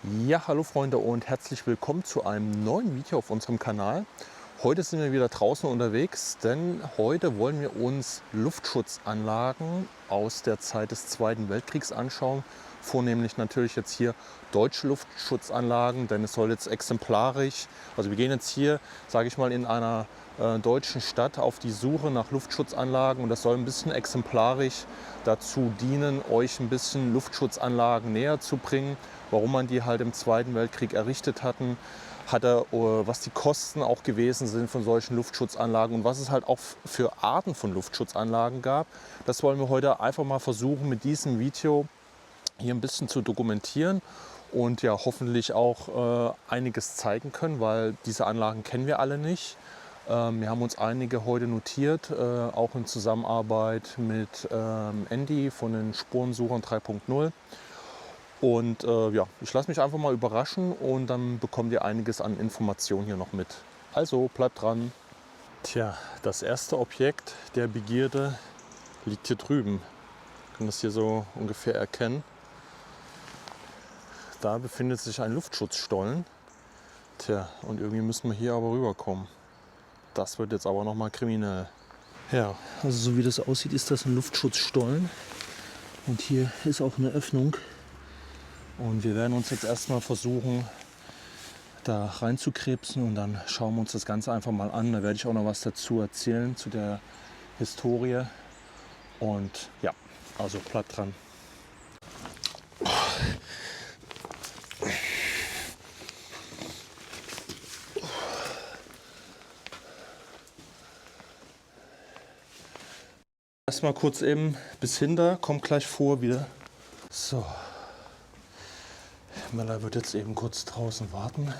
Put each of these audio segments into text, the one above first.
Ja, hallo Freunde und herzlich willkommen zu einem neuen Video auf unserem Kanal. Heute sind wir wieder draußen unterwegs, denn heute wollen wir uns Luftschutzanlagen aus der Zeit des Zweiten Weltkriegs anschauen. Vornehmlich natürlich jetzt hier deutsche Luftschutzanlagen, denn es soll jetzt exemplarisch, also wir gehen jetzt hier, sage ich mal, in einer deutschen Stadt auf die Suche nach Luftschutzanlagen und das soll ein bisschen exemplarisch dazu dienen, euch ein bisschen Luftschutzanlagen näher zu bringen, warum man die halt im Zweiten Weltkrieg errichtet hatte, was die Kosten auch gewesen sind von solchen Luftschutzanlagen und was es halt auch für Arten von Luftschutzanlagen gab. Das wollen wir heute einfach mal versuchen, mit diesem Video hier ein bisschen zu dokumentieren und ja hoffentlich auch einiges zeigen können, weil diese Anlagen kennen wir alle nicht. Wir haben uns einige heute notiert, auch in Zusammenarbeit mit Andy von den Spurensuchern 3.0. Und ja, ich lasse mich einfach mal überraschen und dann bekommt ihr einiges an Informationen hier noch mit. Also bleibt dran. Tja, das erste Objekt der Begierde liegt hier drüben. Ihr könnt das hier so ungefähr erkennen. Da befindet sich ein Luftschutzstollen. Tja, und irgendwie müssen wir hier aber rüberkommen. Das wird jetzt aber noch mal kriminell. Ja, also so wie das aussieht, ist das ein Luftschutzstollen. Und hier ist auch eine Öffnung. Und wir werden uns jetzt erstmal versuchen, da reinzukrebsen und dann schauen wir uns das Ganze einfach mal an. Da werde ich auch noch was dazu erzählen, zu der Historie. Und ja, also bleibt dran. Erstmal kurz eben bis hinter, kommt gleich vor wieder. So. Mella wird jetzt eben kurz draußen warten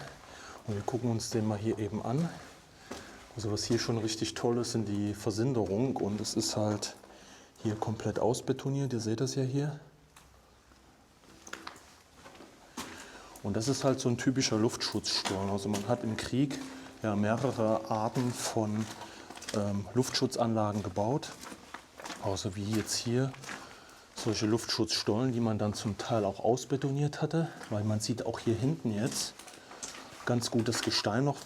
und wir gucken uns den mal hier eben an. Also was hier schon richtig toll ist, sind die Versinderung und es ist halt hier komplett ausbetoniert, ihr seht das ja hier. Und das ist halt so ein typischer Luftschutzstollen. Also man hat im Krieg ja mehrere Arten von Luftschutzanlagen gebaut. Außer wie jetzt hier solche Luftschutzstollen, die man dann zum Teil auch ausbetoniert hatte, weil man sieht auch hier hinten jetzt ganz gut das Gestein noch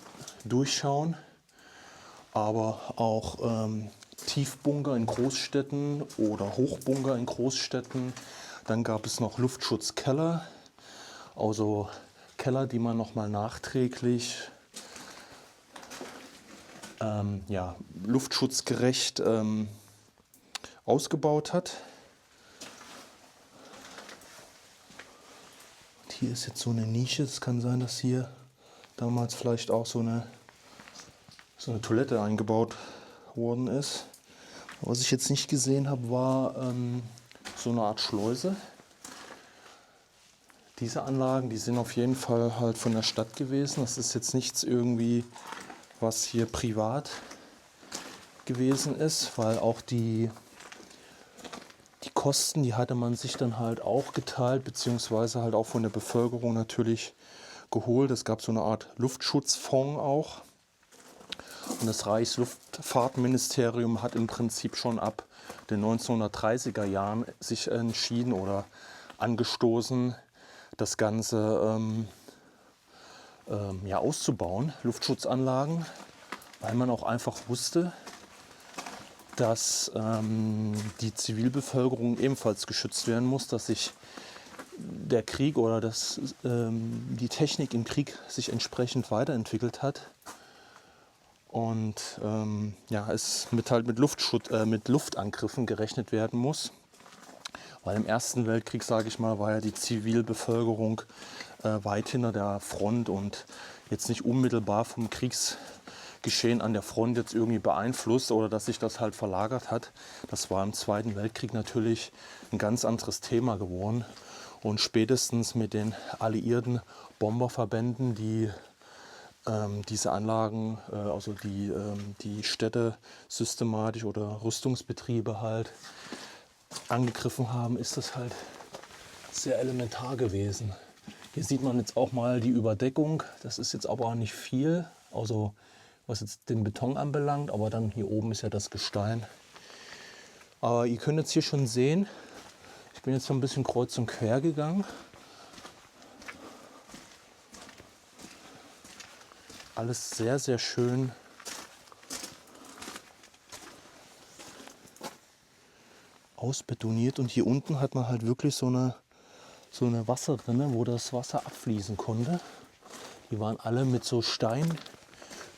durchschauen, aber auch Tiefbunker in Großstädten oder Hochbunker in Großstädten. Dann gab es noch Luftschutzkeller, also Keller, die man noch mal nachträglich ja, luftschutzgerecht ausgebaut hat. Hier ist jetzt so eine Nische. Es kann sein, dass hier damals vielleicht auch so eine Toilette eingebaut worden ist. Was ich jetzt nicht gesehen habe, war so eine Art Schleuse. Diese Anlagen, die sind auf jeden Fall halt von der Stadt gewesen. Das ist jetzt nichts irgendwie, was hier privat gewesen ist, weil auch die Kosten, die hatte man sich dann halt auch geteilt, beziehungsweise halt auch von der Bevölkerung natürlich geholt. Es gab so eine Art Luftschutzfonds auch. Und das Reichsluftfahrtministerium hat im Prinzip schon ab den 1930er Jahren sich entschieden oder angestoßen, das Ganze ja, auszubauen, Luftschutzanlagen, weil man auch einfach wusste, dass die Zivilbevölkerung ebenfalls geschützt werden muss, dass sich der Krieg oder die Technik im Krieg sich entsprechend weiterentwickelt hat und ja, es mit Luftangriffen gerechnet werden muss. Weil im Ersten Weltkrieg, sage ich mal, war ja die Zivilbevölkerung weit hinter der Front und jetzt nicht unmittelbar vom Kriegsgeschehen an der Front jetzt irgendwie beeinflusst oder dass sich das halt verlagert hat. Das war im Zweiten Weltkrieg natürlich ein ganz anderes Thema geworden. Und spätestens mit den alliierten Bomberverbänden, die diese Anlagen, also die Städte systematisch oder Rüstungsbetriebe halt angegriffen haben, ist das halt sehr elementar gewesen. Hier sieht man jetzt auch mal die Überdeckung. Das ist jetzt aber auch nicht viel, also was jetzt den Beton anbelangt, aber dann hier oben ist ja das Gestein. Aber ihr könnt jetzt hier schon sehen, ich bin jetzt so ein bisschen kreuz und quer gegangen. alles sehr, sehr schön ausbetoniert. Und hier unten hat man halt wirklich so eine Wasserrinne, wo das Wasser abfließen konnte. Die waren alle mit so Stein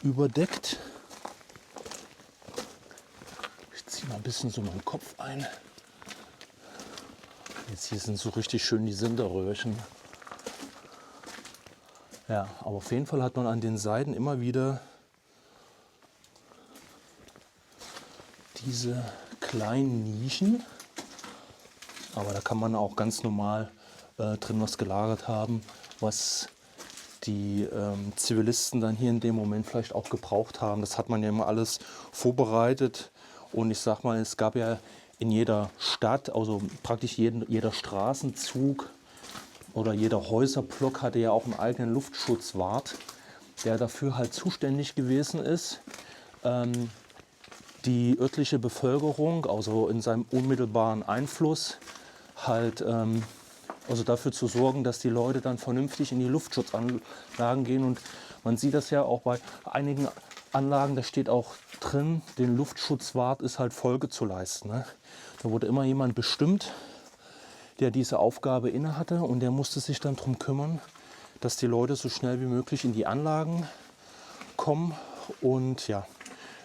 überdeckt. Ich ziehe mal ein bisschen so meinen Kopf ein. Jetzt hier sind so richtig schön die Sinterröhrchen. Ja, aber auf jeden Fall hat man an den Seiten immer wieder diese kleinen Nischen. Aber da kann man auch ganz normal drin was gelagert haben, was die Zivilisten dann hier in dem Moment vielleicht auch gebraucht haben. Das hat man ja immer alles vorbereitet. Und ich sag mal, es gab ja in jeder Stadt, also praktisch jeder Straßenzug oder jeder Häuserblock hatte ja auch einen eigenen Luftschutzwart, der dafür halt zuständig gewesen ist, die örtliche Bevölkerung, also in seinem unmittelbaren Einfluss, halt also dafür zu sorgen, dass die Leute dann vernünftig in die Luftschutzanlagen gehen. Und man sieht das ja auch bei einigen Anlagen, da steht auch drin, den Luftschutzwart ist halt Folge zu leisten. Ne? Da wurde immer jemand bestimmt, der diese Aufgabe inne hatte, und der musste sich dann darum kümmern, dass die Leute so schnell wie möglich in die Anlagen kommen. Und ja,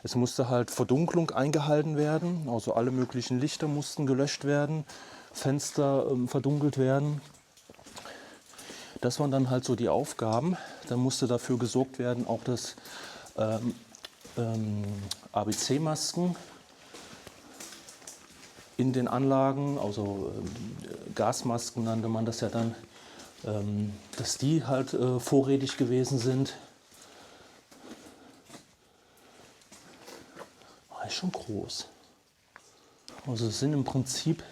es musste halt Verdunklung eingehalten werden, also alle möglichen Lichter mussten gelöscht werden, Fenster verdunkelt werden. Das waren dann halt so die Aufgaben. Dann musste dafür gesorgt werden, auch dass ABC-Masken in den Anlagen, also Gasmasken nannte man das ja dann, dass die halt vorrätig gewesen sind. Ist schon groß. Also es sind im Prinzip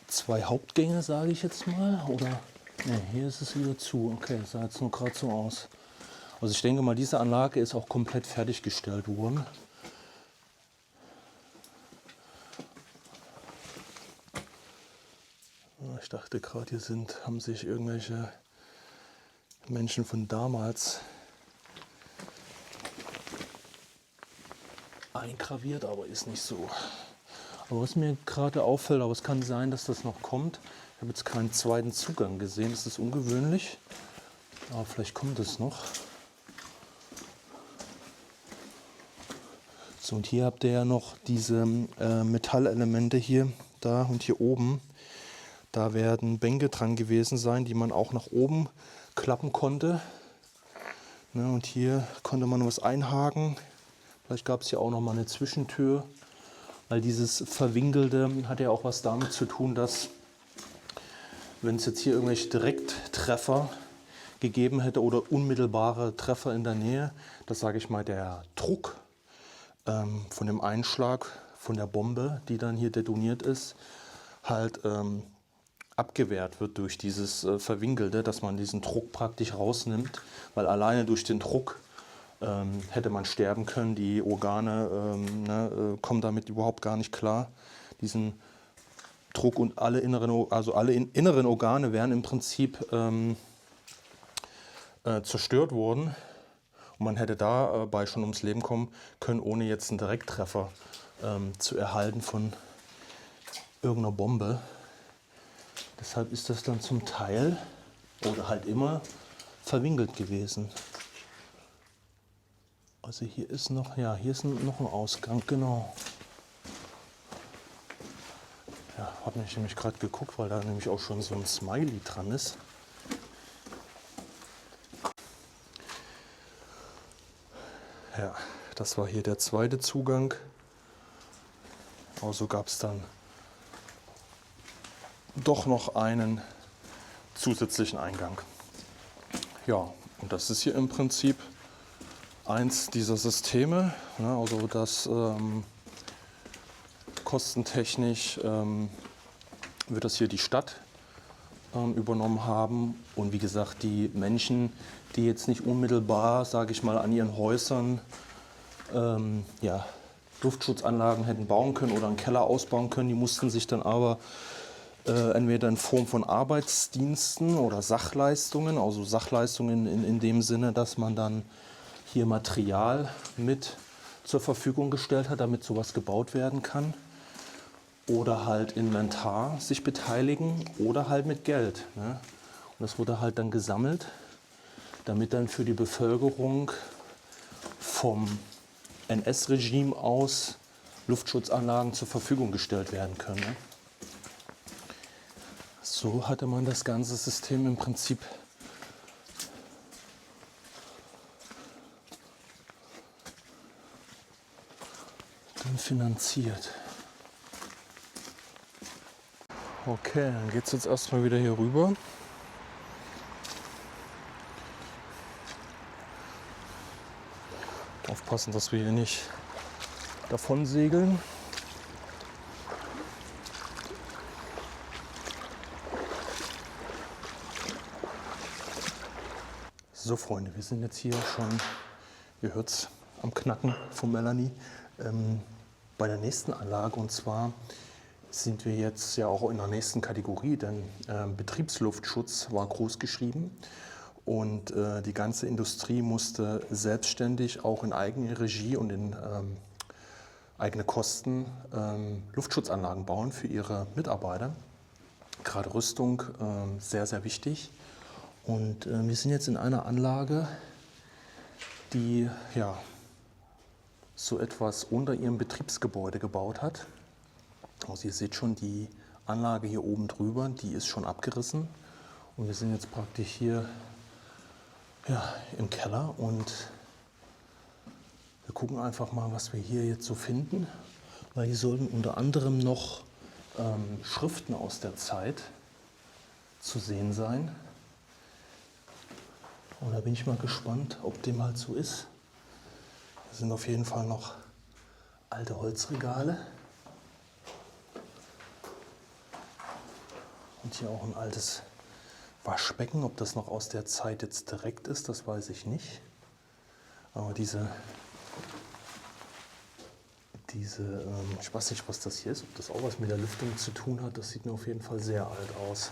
2 Hauptgänge, sage ich jetzt mal. Oder ne, hier ist es wieder zu. Okay, das sah jetzt nur gerade so aus. Also ich denke mal, diese Anlage ist auch komplett fertiggestellt worden. Ich dachte gerade, hier haben sich irgendwelche Menschen von damals eingraviert, aber ist nicht so. Aber was mir gerade auffällt, aber es kann sein, dass das noch kommt. Ich habe jetzt keinen zweiten Zugang gesehen, das ist ungewöhnlich. Aber vielleicht kommt es noch. So, und hier habt ihr ja noch diese Metallelemente hier, da und hier oben. Da werden Bänke dran gewesen sein, die man auch nach oben klappen konnte. Ne, und hier konnte man was einhaken. Vielleicht gab es hier auch noch mal eine Zwischentür. Weil dieses Verwinkelte hat ja auch was damit zu tun, dass, wenn es jetzt hier irgendwelche Direkttreffer gegeben hätte oder unmittelbare Treffer in der Nähe, dass, sage ich mal, der Druck von dem Einschlag von der Bombe, die dann hier detoniert ist, halt abgewehrt wird durch dieses Verwinkelte, dass man diesen Druck praktisch rausnimmt, weil alleine durch den Druck hätte man sterben können. Die Organe kommen damit überhaupt gar nicht klar. Diesen Druck und alle inneren Organe wären im Prinzip zerstört worden. Und man hätte dabei schon ums Leben kommen können, ohne jetzt einen Direkttreffer zu erhalten von irgendeiner Bombe. Deshalb ist das dann zum Teil oder halt immer verwinkelt gewesen. Also hier ist noch, ja, hier ist noch ein Ausgang, genau. Ja, habe ich nämlich gerade geguckt, weil da nämlich auch schon so ein Smiley dran ist. Ja, das war hier der zweite Zugang. Also gab es dann doch noch einen zusätzlichen Eingang. Ja, und das ist hier im Prinzip eins dieser Systeme, ne, also das kostentechnisch wird das hier die Stadt übernommen haben. Und wie gesagt, die Menschen, die jetzt nicht unmittelbar, sage ich mal, an ihren Häusern Luftschutzanlagen hätten bauen können oder einen Keller ausbauen können, die mussten sich dann aber entweder in Form von Arbeitsdiensten oder Sachleistungen, also Sachleistungen in dem Sinne, dass man dann hier Material mit zur Verfügung gestellt hat, damit sowas gebaut werden kann. Oder halt Inventar sich beteiligen oder halt mit Geld. Ne? Und das wurde halt dann gesammelt, damit dann für die Bevölkerung vom NS-Regime aus Luftschutzanlagen zur Verfügung gestellt werden können. Ne? So hatte man das ganze System im Prinzip dann finanziert. Okay, dann geht es jetzt erstmal wieder hier rüber. Aufpassen, dass wir hier nicht davon segeln. So Freunde, wir sind jetzt hier schon, ihr hört es am Knacken von Melanie, bei der nächsten Anlage. Und zwar sind wir jetzt ja auch in der nächsten Kategorie, denn Betriebsluftschutz war groß geschrieben. Und die ganze Industrie musste selbstständig auch in eigene Regie und in eigene Kosten Luftschutzanlagen bauen für ihre Mitarbeiter. Gerade Rüstung, sehr, sehr wichtig. Und wir sind jetzt in einer Anlage, die ja, so etwas unter ihrem Betriebsgebäude gebaut hat. Also ihr seht schon, die Anlage hier oben drüber, die ist schon abgerissen. Und wir sind jetzt praktisch hier ja, im Keller und wir gucken einfach mal, was wir hier jetzt so finden. Weil hier sollten unter anderem noch Schriften aus der Zeit zu sehen sein. Und da bin ich mal gespannt, ob dem halt so ist. Hier sind auf jeden Fall noch alte Holzregale. Und hier auch ein altes Waschbecken. Ob das noch aus der Zeit jetzt direkt ist, das weiß ich nicht. Aber ich weiß nicht, was das hier ist. Ob das auch was mit der Lüftung zu tun hat, das sieht mir auf jeden Fall sehr alt aus.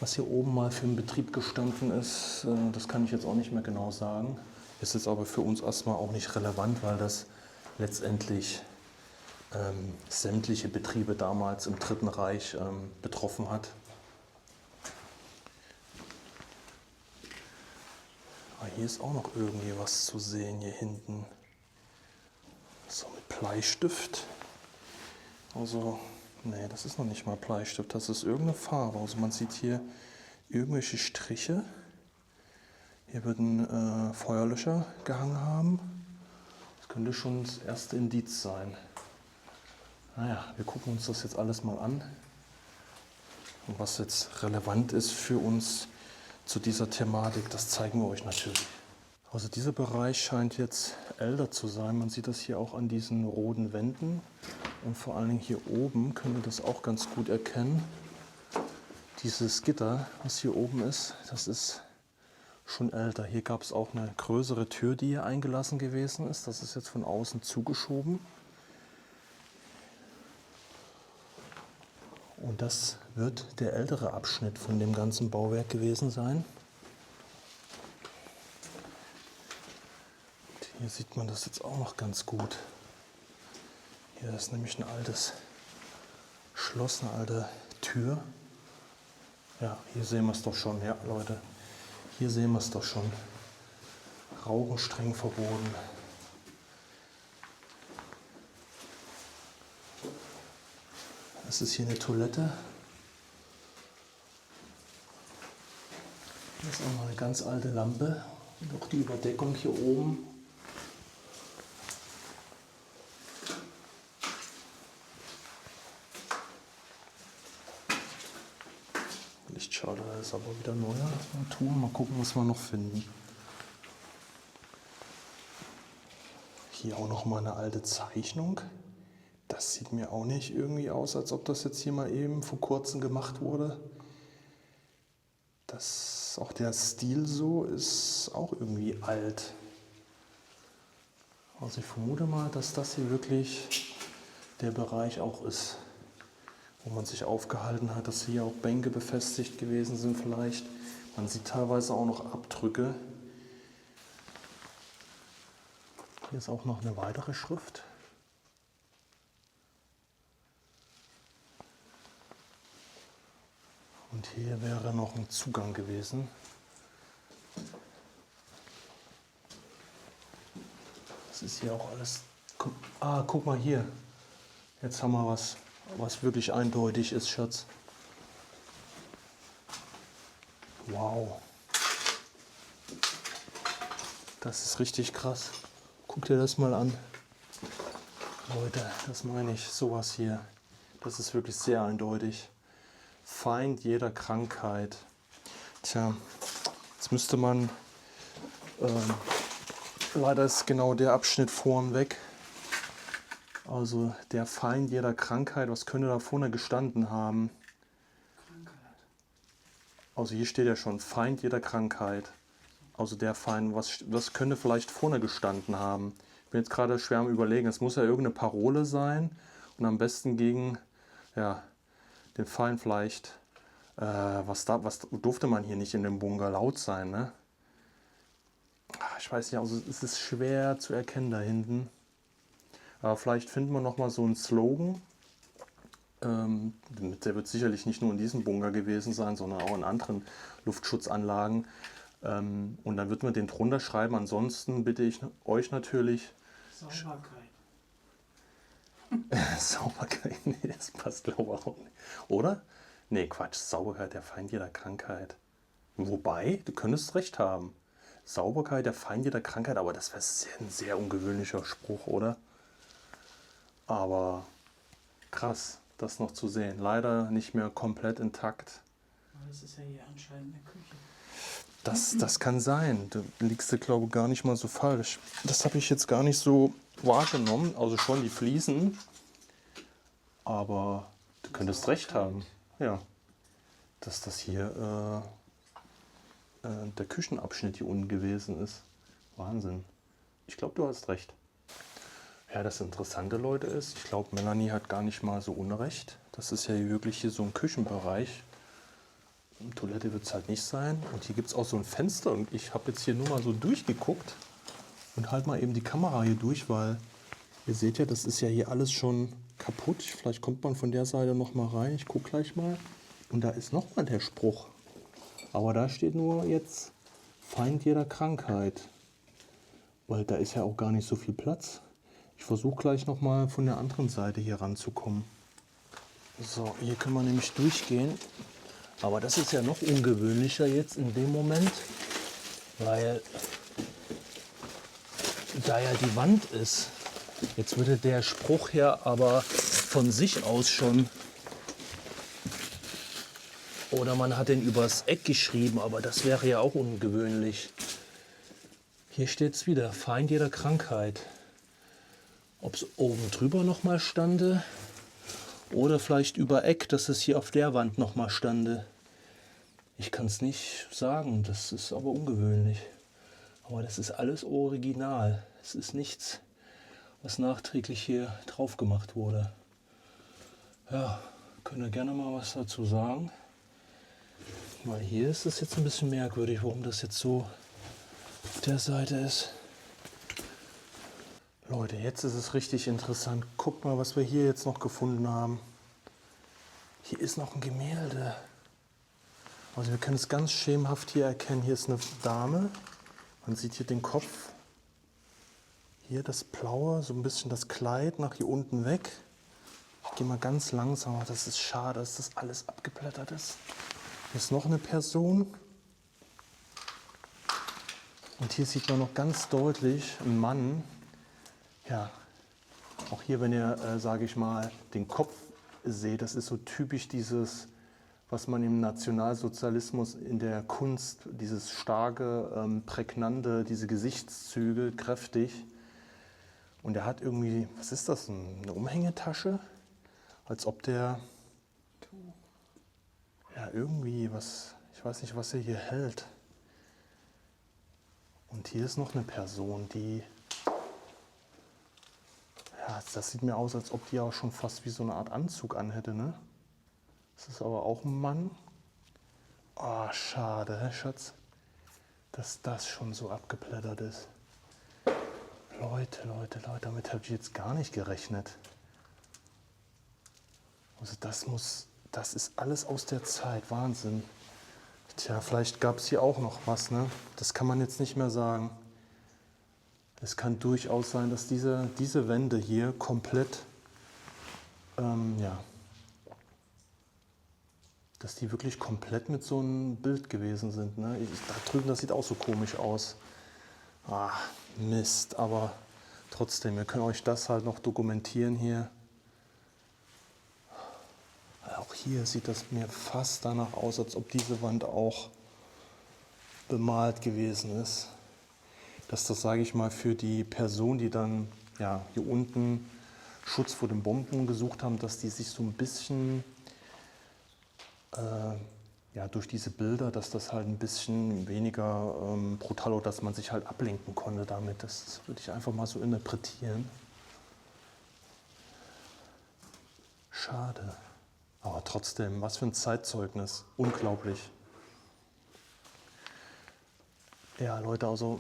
Was hier oben mal für einen Betrieb gestanden ist, das kann ich jetzt auch nicht mehr genau sagen. Ist jetzt aber für uns erstmal auch nicht relevant, weil das letztendlich sämtliche Betriebe damals im Dritten Reich betroffen hat. Aber hier ist auch noch irgendwie was zu sehen, hier hinten. So mit Bleistift. Also, nee, das ist noch nicht mal Bleistift, das ist irgendeine Farbe. Also man sieht hier irgendwelche Striche. Hier würden Feuerlöscher gehangen haben. Das könnte schon das erste Indiz sein. Naja, wir gucken uns das jetzt alles mal an. Und was jetzt relevant ist für uns zu dieser Thematik, das zeigen wir euch natürlich. Also dieser Bereich scheint jetzt älter zu sein. Man sieht das hier auch an diesen roten Wänden. Und vor allen Dingen hier oben können wir das auch ganz gut erkennen. Dieses Gitter, was hier oben ist, das ist schon älter. Hier gab es auch eine größere Tür, die hier eingelassen gewesen ist. Das ist jetzt von außen zugeschoben. Und das wird der ältere Abschnitt von dem ganzen Bauwerk gewesen sein. Und hier sieht man das jetzt auch noch ganz gut. Hier ist nämlich ein altes Schloss, eine alte Tür. Ja, hier sehen wir es doch schon. Ja, Leute, hier sehen wir es doch schon. Rauchen streng verboten. Das ist hier eine Toilette. Hier ist auch noch eine ganz alte Lampe. Und auch die Überdeckung hier oben. Lichtschalter ist aber wieder neuer. Mal gucken, was wir noch finden. Hier auch noch mal eine alte Zeichnung. Das sieht mir auch nicht irgendwie aus, als ob das jetzt hier mal eben vor kurzem gemacht wurde. Das, auch der Stil so ist auch irgendwie alt. Also ich vermute mal, dass das hier wirklich der Bereich auch ist, wo man sich aufgehalten hat, dass hier auch Bänke befestigt gewesen sind vielleicht. Man sieht teilweise auch noch Abdrücke. Hier ist auch noch eine weitere Schrift. Und hier wäre noch ein Zugang gewesen. Das ist hier auch alles. Guck mal hier. Jetzt haben wir was wirklich eindeutig ist, Schatz. Wow. Das ist richtig krass. Guck dir das mal an. Leute, das meine ich, sowas hier. Das ist wirklich sehr eindeutig. Feind jeder Krankheit. Tja, jetzt müsste man, leider ist genau der Abschnitt vorn weg. Also der Feind jeder Krankheit, was könnte da vorne gestanden haben? Krankheit. Also hier steht ja schon, Feind jeder Krankheit. Also der Feind, was könnte vielleicht vorne gestanden haben? Ich bin jetzt gerade schwer am Überlegen, es muss ja irgendeine Parole sein und am besten gegen den Feind vielleicht, was durfte man hier nicht in dem Bunker laut sein, ne? Ich weiß nicht, also es ist schwer zu erkennen da hinten. Aber vielleicht finden wir nochmal so einen Slogan. Der wird sicherlich nicht nur in diesem Bunker gewesen sein, sondern auch in anderen Luftschutzanlagen. Und dann wird man den drunter schreiben. Ansonsten bitte ich euch natürlich... Sauberkeit. Sauberkeit, nee, das passt glaube ich auch nicht. Oder? Nee, Quatsch, Sauberkeit, der Feind jeder Krankheit. Wobei, du könntest recht haben. Sauberkeit, der Feind jeder Krankheit, aber das wäre ein sehr ungewöhnlicher Spruch, oder? Aber krass, das noch zu sehen. Leider nicht mehr komplett intakt. Aber das ist ja hier anscheinend eine Küche. Das kann sein. Da liegst du, glaube ich, gar nicht mal so falsch. Das habe ich jetzt gar nicht so wahrgenommen. Also schon die Fliesen. Aber du könntest recht haben. Ja. Dass das hier der Küchenabschnitt hier unten gewesen ist. Wahnsinn. Ich glaube, du hast recht. Ja, das Interessante, Leute, ist, ich glaube, Melanie hat gar nicht mal so unrecht. Das ist ja hier wirklich hier so ein Küchenbereich. Toilette wird es halt nicht sein. Und hier gibt es auch so ein Fenster. Und ich habe jetzt hier nur mal so durchgeguckt und halt mal eben die Kamera hier durch, weil ihr seht ja, das ist ja hier alles schon kaputt. Vielleicht kommt man von der Seite noch mal rein. Ich gucke gleich mal. Und da ist noch mal der Spruch. Aber da steht nur jetzt Feind jeder Krankheit. Weil da ist ja auch gar nicht so viel Platz. Ich versuche gleich noch mal von der anderen Seite hier ranzukommen. So, hier können wir nämlich durchgehen. Aber das ist ja noch ungewöhnlicher jetzt in dem Moment, weil da ja die Wand ist. Jetzt würde der Spruch ja aber von sich aus schon... Oder man hat den übers Eck geschrieben, aber das wäre ja auch ungewöhnlich. Hier steht es wieder, Feind jeder Krankheit. Ob es oben drüber nochmal stande oder vielleicht über Eck, dass es hier auf der Wand nochmal stande. Ich kann es nicht sagen, das ist aber ungewöhnlich. Aber das ist alles original. Es ist nichts, was nachträglich hier drauf gemacht wurde. Ja, könnt ihr gerne mal was dazu sagen. Weil hier ist es jetzt ein bisschen merkwürdig, warum das jetzt so auf der Seite ist. Leute, jetzt ist es richtig interessant. Guckt mal, was wir hier jetzt noch gefunden haben. Hier ist noch ein Gemälde. Also wir können es ganz schemenhaft hier erkennen. Hier ist eine Dame. Man sieht hier den Kopf. Hier das Blaue, so ein bisschen das Kleid nach hier unten weg. Ich gehe mal ganz langsam. Das ist schade, dass das alles abgeblättert ist. Hier ist noch eine Person. Und hier sieht man noch ganz deutlich einen Mann. Ja, auch hier, wenn ihr, sage ich mal, den Kopf seht, das ist so typisch dieses, was man im Nationalsozialismus in der Kunst, dieses starke, prägnante, diese Gesichtszüge, kräftig. Und er hat irgendwie, was ist das, eine Umhängetasche? Als ob der, ja, irgendwie was, ich weiß nicht, was er hier hält. Und hier ist noch eine Person, die... Ja, das sieht mir aus, als ob die auch schon fast wie so eine Art Anzug anhätte, ne? Das ist aber auch ein Mann. Ah, schade, hä, Schatz, dass das schon so abgeblättert ist. Leute, damit habe ich jetzt gar nicht gerechnet. Also das ist alles aus der Zeit, Wahnsinn. Tja, vielleicht gab es hier auch noch was, ne? Das kann man jetzt nicht mehr sagen. Es kann durchaus sein, dass diese Wände hier komplett, ja, dass die wirklich komplett mit so einem Bild gewesen sind. Ne? Da drüben, das sieht auch so komisch aus. Ah, Mist, aber trotzdem, wir können euch das halt noch dokumentieren hier. Auch hier sieht das mir fast danach aus, als ob diese Wand auch bemalt gewesen ist. Dass das, sage ich mal, für die Person, die dann ja, hier unten Schutz vor den Bomben gesucht haben, dass die sich so ein bisschen ja, durch diese Bilder, dass das halt ein bisschen weniger brutal oder dass man sich halt ablenken konnte damit. Das würde ich einfach mal so interpretieren. Schade. Aber trotzdem, was für ein Zeitzeugnis. Unglaublich. Ja, Leute, also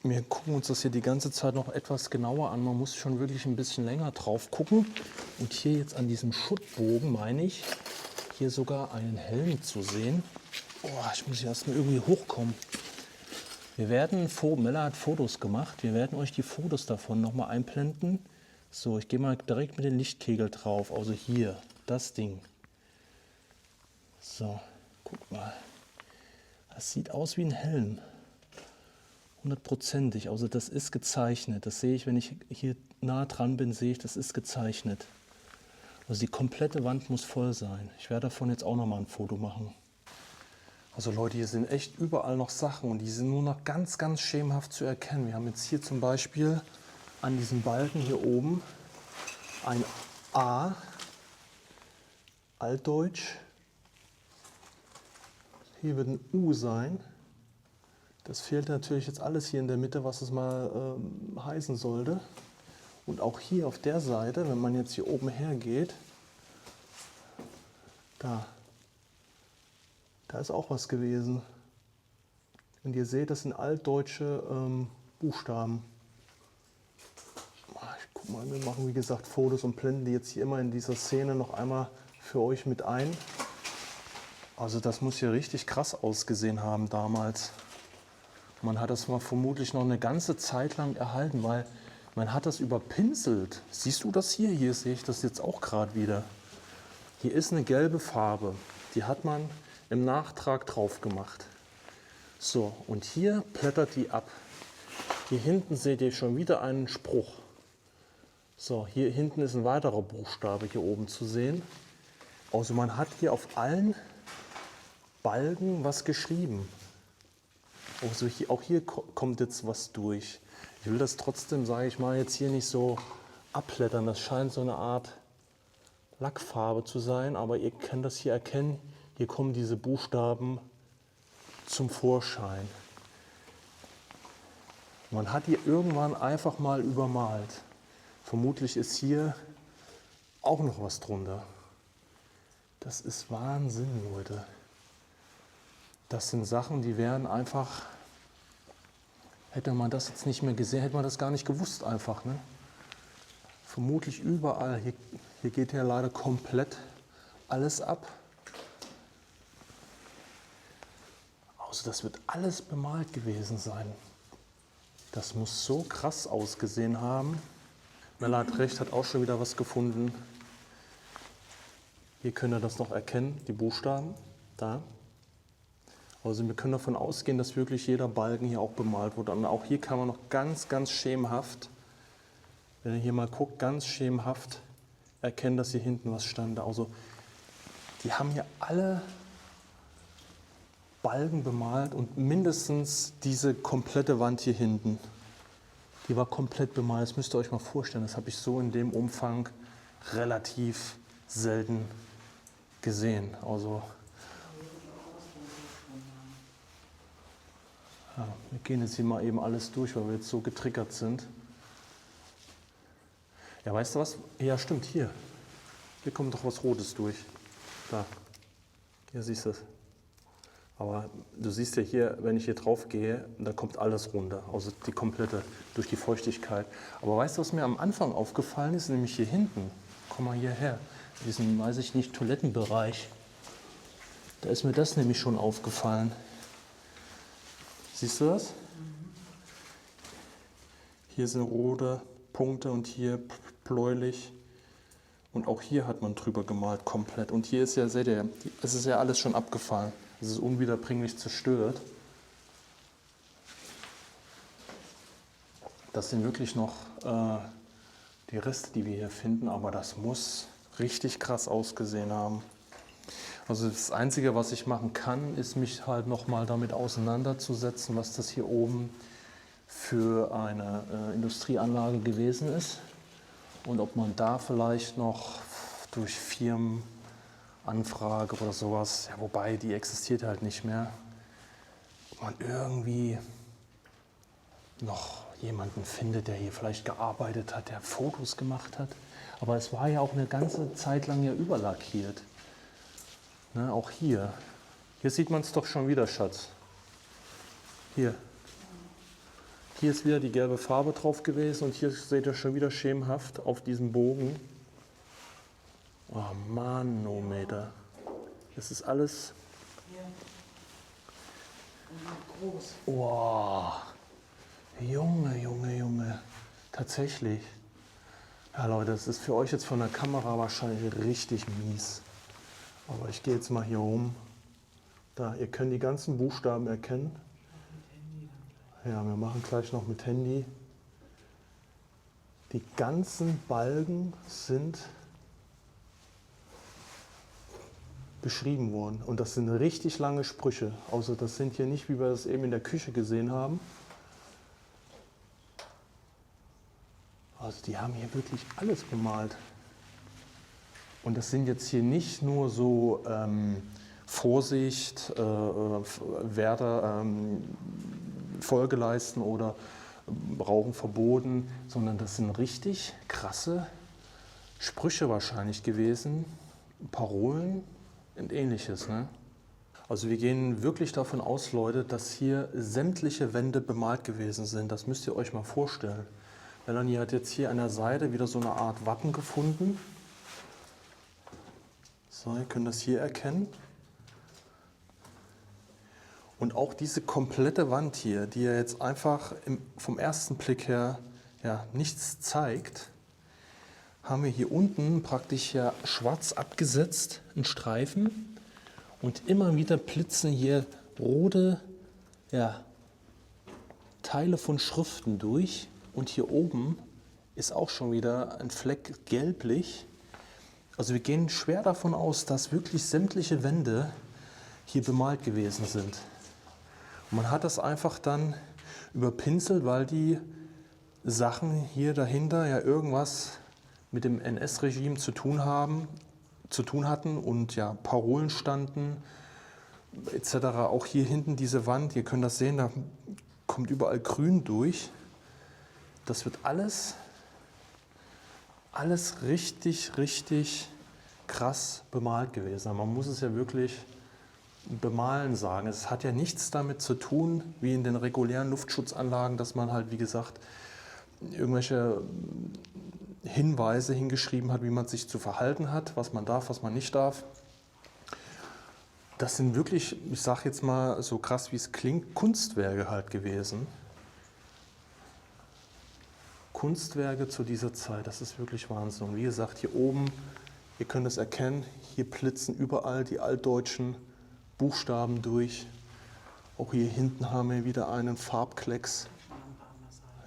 wir gucken uns das hier die ganze Zeit noch etwas genauer an. Man muss schon wirklich ein bisschen länger drauf gucken. Und hier jetzt an diesem Schuttbogen, meine ich, hier sogar einen Helm zu sehen. Oh, ich muss hier erstmal irgendwie hochkommen. Wir werden, Mella hat Fotos gemacht. Wir werden euch die Fotos davon nochmal einblenden. So, ich gehe mal direkt mit dem Lichtkegel drauf. Also hier, das Ding. So, guck mal. Das sieht aus wie ein Helm. 100%ig. Also das ist gezeichnet. Das sehe ich, wenn ich hier nah dran bin, sehe ich, das ist gezeichnet. Also die komplette Wand muss voll sein. Ich werde davon jetzt auch nochmal ein Foto machen. Also Leute, hier sind echt überall noch Sachen und die sind nur noch ganz, ganz schemenhaft zu erkennen. Wir haben jetzt hier zum Beispiel an diesem Balken hier oben ein A, altdeutsch. Hier wird ein U sein. Das fehlt natürlich jetzt alles hier in der Mitte, was es mal heißen sollte. Und auch hier auf der Seite, wenn man jetzt hier oben hergeht, da ist auch was gewesen. Und ihr seht, das sind altdeutsche Buchstaben. Ich guck mal, wir machen wie gesagt Fotos und blenden die jetzt hier immer in dieser Szene noch einmal für euch mit ein. Also das muss hier richtig krass ausgesehen haben damals. Man hat das mal vermutlich noch eine ganze Zeit lang erhalten, weil man hat das überpinselt. Siehst du das hier? Hier sehe ich das jetzt auch gerade wieder. Hier ist eine gelbe Farbe. Die hat man im Nachtrag drauf gemacht. So, und hier blättert die ab. Hier hinten seht ihr schon wieder einen Spruch. So, hier hinten ist ein weiterer Buchstabe hier oben zu sehen. Also man hat hier auf allen Balken was geschrieben. Also auch hier kommt jetzt was durch. Ich will das trotzdem, sage ich mal, jetzt hier nicht so abblättern. Das scheint so eine Art Lackfarbe zu sein, aber ihr könnt das hier erkennen. Hier kommen diese Buchstaben zum Vorschein. Man hat hier irgendwann einfach mal übermalt. Vermutlich ist hier auch noch was drunter. Das ist Wahnsinn, Leute. Das sind Sachen, die wären einfach, hätte man das jetzt nicht mehr gesehen, hätte man das gar nicht gewusst einfach. Ne? Vermutlich überall. Hier geht ja leider komplett alles ab. Also das wird alles bemalt gewesen sein. Das muss so krass ausgesehen haben. Mella hat recht, hat auch schon wieder was gefunden. Hier könnt ihr das noch erkennen, die Buchstaben. Da. Also wir können davon ausgehen, dass wirklich jeder Balken hier auch bemalt wurde. Und auch hier kann man noch ganz, ganz schemenhaft, wenn ihr hier mal guckt, ganz schemenhaft erkennen, dass hier hinten was stand. Also die haben hier alle Balken bemalt und mindestens diese komplette Wand hier hinten. Die war komplett bemalt. Das müsst ihr euch mal vorstellen. Das habe ich so in dem Umfang relativ selten gesehen. Also ja, wir gehen jetzt hier mal eben alles durch, weil wir jetzt so getriggert sind. Ja, weißt du was? Ja, stimmt, hier. Hier kommt doch was Rotes durch. Da. Hier siehst du es. Aber du siehst ja hier, wenn ich hier drauf gehe, da kommt alles runter, also die komplette, durch die Feuchtigkeit. Aber weißt du, was mir am Anfang aufgefallen ist? Nämlich hier hinten. Komm mal hierher, in diesem, weiß ich nicht, Toilettenbereich. Da ist mir das nämlich schon aufgefallen. Siehst du das? Hier sind rote Punkte und hier bläulich. Und auch hier hat man drüber gemalt, komplett. Und hier ist ja, seht ihr, es ist ja alles schon abgefallen. Es ist unwiederbringlich zerstört. Das sind wirklich noch die Reste, die wir hier finden, aber das muss richtig krass ausgesehen haben. Also das Einzige, was ich machen kann, ist mich halt nochmal damit auseinanderzusetzen, was das hier oben für eine Industrieanlage gewesen ist und ob man da vielleicht noch durch Firmenanfrage oder sowas, ja, wobei die existiert halt nicht mehr, ob man irgendwie noch jemanden findet, der hier vielleicht gearbeitet hat, der Fotos gemacht hat. Aber es war ja auch eine ganze Zeit lang ja überlackiert. Ne, auch hier. Hier sieht man es doch schon wieder, Schatz. Hier. Hier ist wieder die gelbe Farbe drauf gewesen und hier seht ihr schon wieder schemenhaft auf diesem Bogen. Oh Manometer. Das ist alles. Hier. Und groß. Wow. Junge, Junge, Junge. Tatsächlich. Ja Leute, das ist für euch jetzt von der Kamera wahrscheinlich richtig mies. Aber ich gehe jetzt mal hier rum. Da, ihr könnt die ganzen Buchstaben erkennen. Ja, wir machen gleich noch mit Handy. Die ganzen Balken sind beschrieben worden. Und das sind richtig lange Sprüche. Also das sind hier nicht, wie wir das eben in der Küche gesehen haben. Also die haben hier wirklich alles gemalt. Und das sind jetzt hier nicht nur so Vorsicht, Wärter, Folge leisten oder Rauchen verboten, sondern das sind richtig krasse Sprüche wahrscheinlich gewesen, Parolen und ähnliches. Ne? Also wir gehen wirklich davon aus, Leute, dass hier sämtliche Wände bemalt gewesen sind. Das müsst ihr euch mal vorstellen. Melanie hat jetzt hier an der Seite wieder so eine Art Wappen gefunden. So, ihr könnt das hier erkennen. Und auch diese komplette Wand hier, die ja jetzt einfach vom ersten Blick her ja, nichts zeigt, haben wir hier unten praktisch ja schwarz abgesetzt, einen Streifen. Und immer wieder blitzen hier rote Teile von Schriften durch. Und hier oben ist auch schon wieder ein Fleck gelblich. Also wir gehen schwer davon aus, dass wirklich sämtliche Wände hier bemalt gewesen sind. Und man hat das einfach dann überpinselt, weil die Sachen hier dahinter ja irgendwas mit dem NS-Regime zu tun hatten und ja Parolen standen etc. Auch hier hinten diese Wand, ihr könnt das sehen, da kommt überall grün durch. Das wird alles richtig, richtig krass bemalt gewesen. Aber man muss es ja wirklich bemalen sagen. Es hat ja nichts damit zu tun, wie in den regulären Luftschutzanlagen, dass man halt, wie gesagt, irgendwelche Hinweise hingeschrieben hat, wie man sich zu verhalten hat, was man darf, was man nicht darf. Das sind wirklich, ich sage jetzt mal so krass wie es klingt, Kunstwerke halt gewesen. Kunstwerke zu dieser Zeit, das ist wirklich Wahnsinn. Und wie gesagt, hier oben, ihr könnt es erkennen, hier blitzen überall die altdeutschen Buchstaben durch. Auch hier hinten haben wir wieder einen Farbklecks.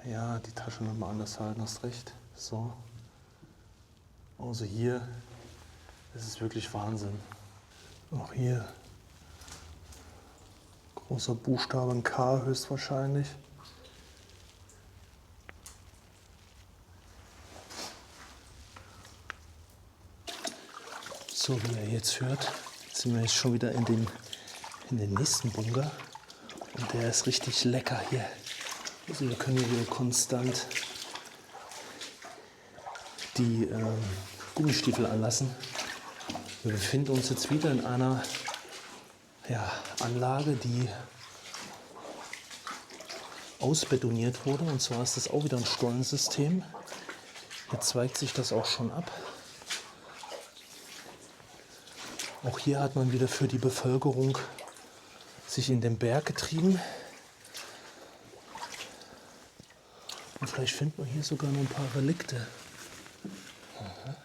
Ja, die Taschenlampe anders halten, hast recht. So. Also hier, das ist wirklich Wahnsinn. Auch hier, großer Buchstabe, ein K höchstwahrscheinlich. So, wie ihr jetzt hört, sind wir jetzt schon wieder in den nächsten Bunker. Und der ist richtig lecker hier. Also wir können hier wieder konstant die Gummistiefel anlassen. Wir befinden uns jetzt wieder in einer Anlage, die ausbetoniert wurde. Und zwar ist das auch wieder ein Stollensystem. Hier zweigt sich das auch schon ab. Auch hier hat man wieder für die Bevölkerung sich in den Berg getrieben. Und vielleicht findet man hier sogar noch ein paar Relikte. Aha.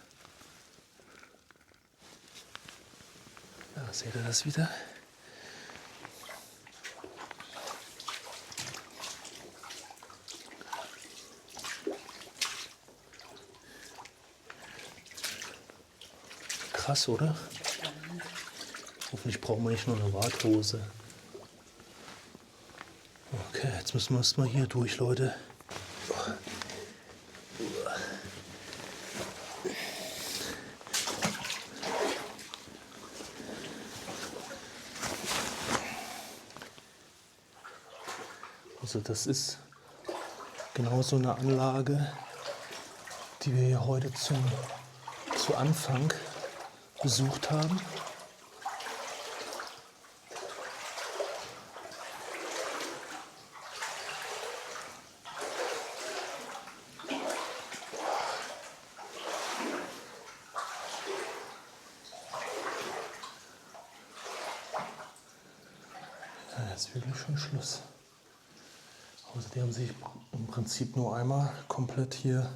Ja, seht ihr das wieder? Krass, oder? Hoffentlich brauchen wir nicht nur eine Warthose. Okay, jetzt müssen wir erstmal hier durch, Leute. Also das ist genau so eine Anlage, die wir hier heute zu Anfang besucht haben. Ja, jetzt ist wirklich schon Schluss. Also die haben sich im Prinzip nur einmal komplett hier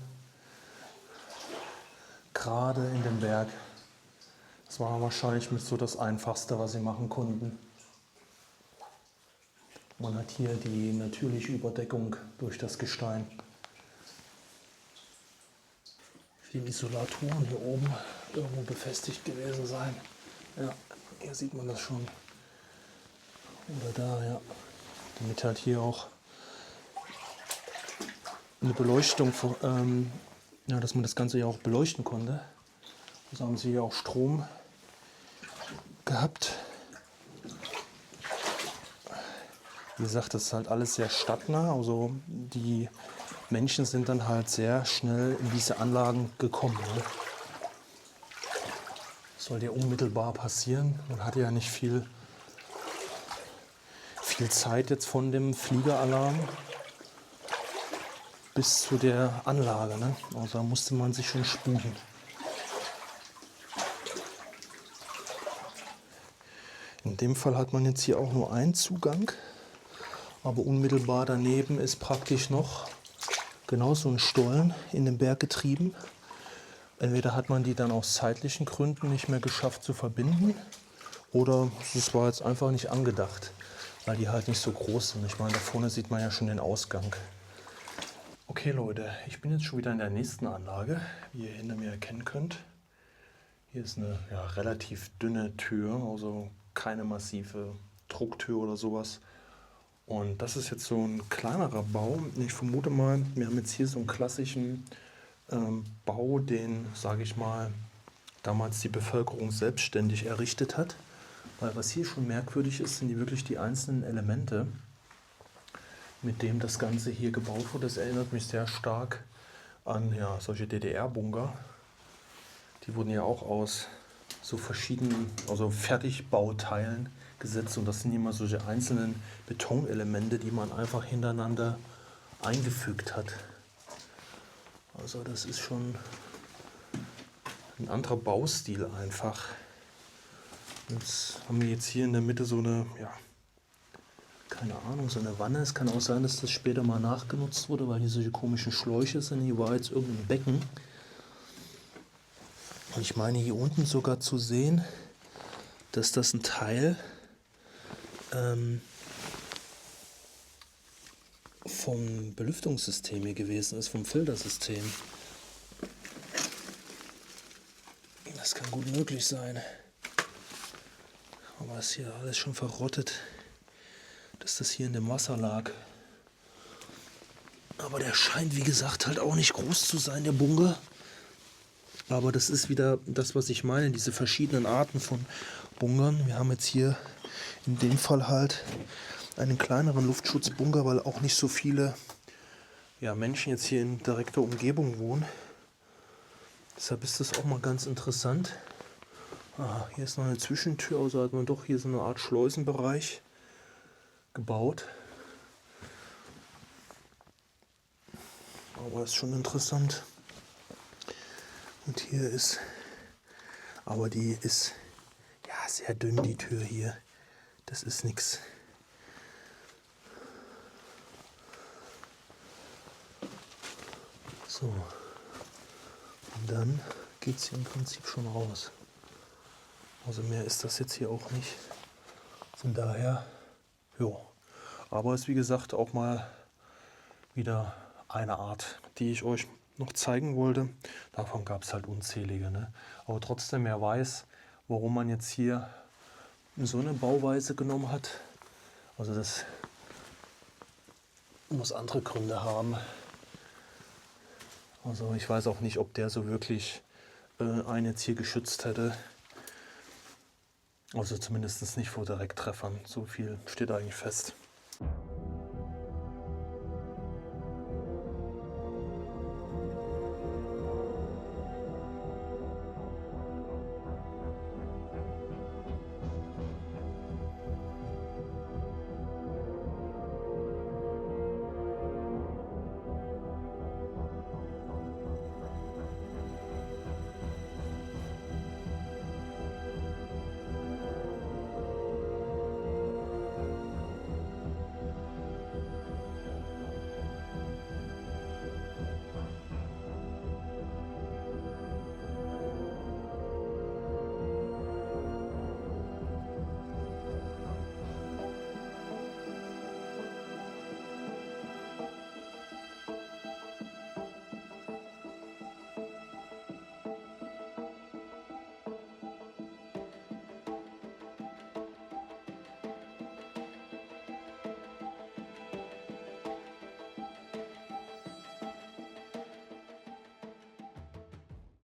gerade in den Berg. Das war wahrscheinlich mit so das Einfachste, was sie machen konnten. Man hat hier die natürliche Überdeckung durch das Gestein. Die Isolatoren hier oben irgendwo befestigt gewesen sein. Ja, hier sieht man das schon. Oder da, ja. Damit halt hier auch eine Beleuchtung, ja, dass man das Ganze ja auch beleuchten konnte. Also haben sie hier auch Strom gehabt. Wie gesagt, das ist halt alles sehr stadtnah. Also die Menschen sind dann halt sehr schnell in diese Anlagen gekommen. Ne? Das soll ja unmittelbar passieren. Man hat ja nicht viel Zeit jetzt von dem Fliegeralarm bis zu der Anlage. Ne? Also da musste man sich schon sputen. In dem Fall hat man jetzt hier auch nur einen Zugang, aber unmittelbar daneben ist praktisch noch genau so ein Stollen in den Berg getrieben. Entweder hat man die dann aus zeitlichen Gründen nicht mehr geschafft zu verbinden oder es war jetzt einfach nicht angedacht, weil die halt nicht so groß sind. Ich meine, da vorne sieht man ja schon den Ausgang. Okay Leute, ich bin jetzt schon wieder in der nächsten Anlage, wie ihr hinter mir erkennen könnt. Hier ist eine relativ dünne Tür, also keine massive Drucktür oder sowas. Und das ist jetzt so ein kleinerer Bau. Ich vermute mal, wir haben jetzt hier so einen klassischen Bau, den, sage ich mal, damals die Bevölkerung selbstständig errichtet hat. Weil was hier schon merkwürdig ist, sind wirklich die einzelnen Elemente, mit denen das Ganze hier gebaut wurde. Das erinnert mich sehr stark an solche DDR-Bunker. Die wurden ja auch aus so verschiedenen, also Fertigbauteilen gesetzt. Und das sind immer solche einzelnen Betonelemente, die man einfach hintereinander eingefügt hat. Also das ist schon ein anderer Baustil einfach. Jetzt haben wir jetzt hier in der Mitte so eine, keine Ahnung, so eine Wanne. Es kann auch sein, dass das später mal nachgenutzt wurde, weil hier solche komischen Schläuche sind. Hier war jetzt irgendein Becken. Und ich meine hier unten sogar zu sehen, dass das ein Teil vom Belüftungssystem hier gewesen ist, vom Filtersystem. Das kann gut möglich sein. Aber es ist hier alles schon verrottet, dass das hier in dem Wasser lag. Aber der scheint, wie gesagt, halt auch nicht groß zu sein, der Bunker. Aber das ist wieder das, was ich meine, diese verschiedenen Arten von Bunkern. Wir haben jetzt hier in dem Fall halt einen kleineren Luftschutzbunker, weil auch nicht so viele Menschen jetzt hier in direkter Umgebung wohnen. Deshalb ist das auch mal ganz interessant. Aha, hier ist noch eine Zwischentür, also hat man doch hier so eine Art Schleusenbereich gebaut. Aber ist schon interessant. Und hier ist, aber die ist ja sehr dünn, die Tür hier. Das ist nichts. So. Und dann geht es hier im Prinzip schon raus. Also mehr ist das jetzt hier auch nicht. Von daher, ja. Aber es ist wie gesagt auch mal wieder eine Art, die ich euch noch zeigen wollte. Davon gab es halt unzählige. Ne? Aber trotzdem, wer weiß, warum man jetzt hier so eine Bauweise genommen hat. Also das muss andere Gründe haben. Also ich weiß auch nicht, ob der so wirklich einen jetzt hier geschützt hätte. Also zumindest nicht vor Direkttreffern. So viel steht eigentlich fest.